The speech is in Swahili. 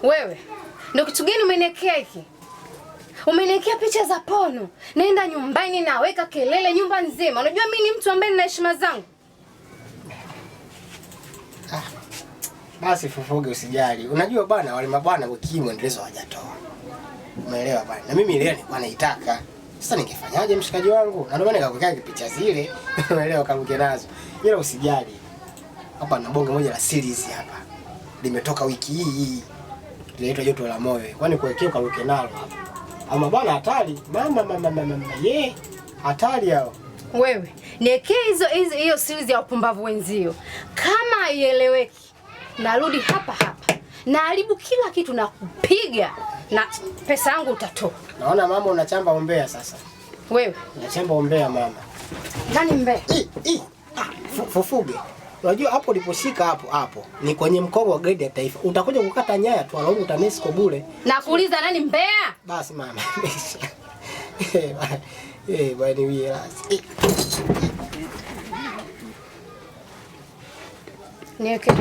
Wewe ndio kitu gani umeniwekea hiki? Umeniwekea picha za pono. Naenda nyumbani naweka kelele nyumba nzima. Unajua mimi ni mtu ambaye nina heshima zangu. Basi Fufuge usijali. Unajua bwana wale mabwana wiki hii mwendelezo hawajatoa. Umeelewa bwana? Na mimi ile nilikuwa naitaka. Sasa ningefanyaje mshikaji wangu? Na ndio maana nikakuwekea picha zile. Umeelewa karuke nazo. Ila usijali. Hapa na bonge moja la series hapa. Limetoka wiki hii. Linaitwa Joto la Moyo. Kwani kuwekea karuke nalo hapa. Ama bwana hatari. Mama ye. Hatari hao. Wewe, niwekee hiyo series ya upumbavu wenzio. Kama haieleweki, narudi hapa. Naharibu kila kitu na kupiga na pesa yangu utatoa. Naona mama unachamba umbea sasa. Wewe, unachamba umbea mama. Nani mbea? Fufuge. Unajua hapo uliposhika hapo ni kwenye mkogo wa grade ya taifa. Utakuja kukata nyaya tu alaumu TANESCO bure. Nakuuliza nani mbea? Basi mama. Bwana ni wewe. Niweke.